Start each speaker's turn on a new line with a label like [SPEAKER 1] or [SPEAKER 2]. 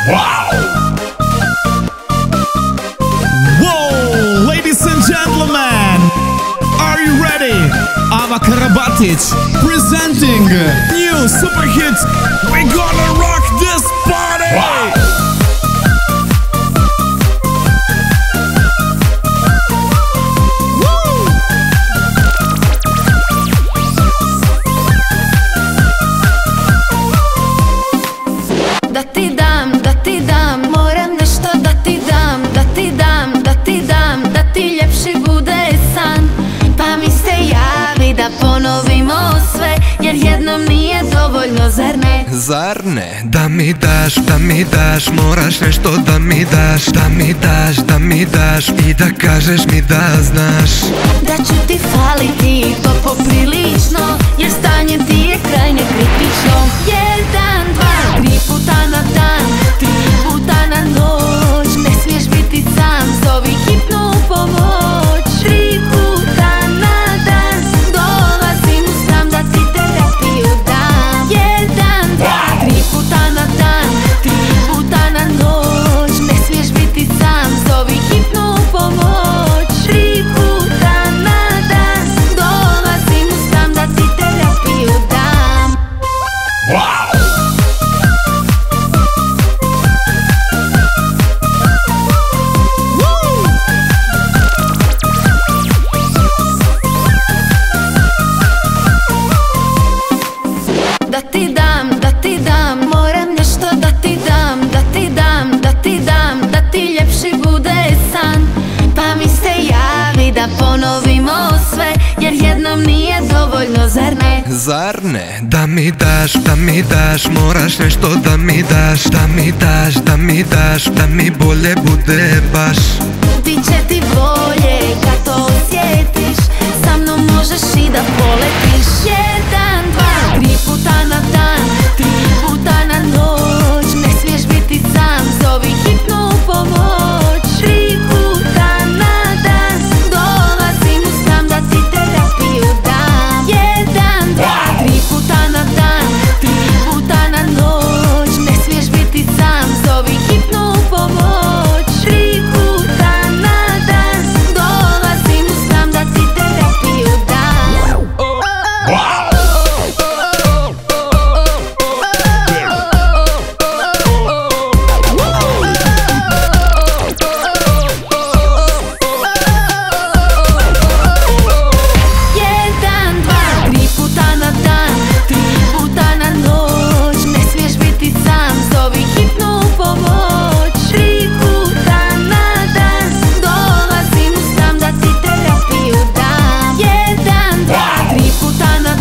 [SPEAKER 1] Wow! Whoa, ladies and gentlemen, are you ready? Ava Karabatic presenting new super hits. We're gonna rock this party! Wow.
[SPEAKER 2] Da ti dam, moram nešto da ti dam, da ti ljepši bude san. Pa mi se javi da ponovimo sve, jer jednom nije dovoljno, zar ne?
[SPEAKER 3] Zar ne? Da mi daš, moraš nešto da mi daš. Da mi daš i da kažeš mi da znaš
[SPEAKER 2] Da ću ti faliti poprilično, jer stanje ti je krajnje kritično. Jedan, dva, 3 puta na dan, 3 puta na noć. Ne smiješ biti sam, zovi hitnu pomoć. 3 puta na dan, dolazim u stan da ti terapiju dam. Jedan, dva, 3 puta na dan, 3 puta na noć. Ne smiješ biti sam, zovi hitnu pomoć. 3 puta na dan, dolazim u stan da ti terapiju dam.
[SPEAKER 1] Wow!
[SPEAKER 2] Da ti dam, moram nešto da ti dam, da ti ljepši bude san. Pa mi se javi da ponovimo sve, jer jednom nije dovoljno, zar ne?
[SPEAKER 3] Zar ne? Da mi daš, moraš nešto da mi daš. Da mi bolje bude baš.
[SPEAKER 2] Biće ti bolje kad to osjetiš, sa mnom možeš i da poletiš. Jedan, dva, 3 puta na dan, 3 puta na noć. Ne smiješ biti sam, zovi hitnu pomoć. 3 puta na dan, dolazim u stan da ti terapiju dam. Jedan, dva, 3 puta na dan, 3 puta na noć. Ne smiješ biti sam, zovi hitnu pomoć. 3 puta na dan, dolazim u stan da ti terapiju dam.
[SPEAKER 1] Wow!
[SPEAKER 2] Jedan, dva, 3 puta na dan, 3 puta na noć. Ne smiješ biti sam, zovi hitnu pomoć. 3 puta na dan, dolazim u stan da ti terapiju dam. Jedan, dva, 3 puta na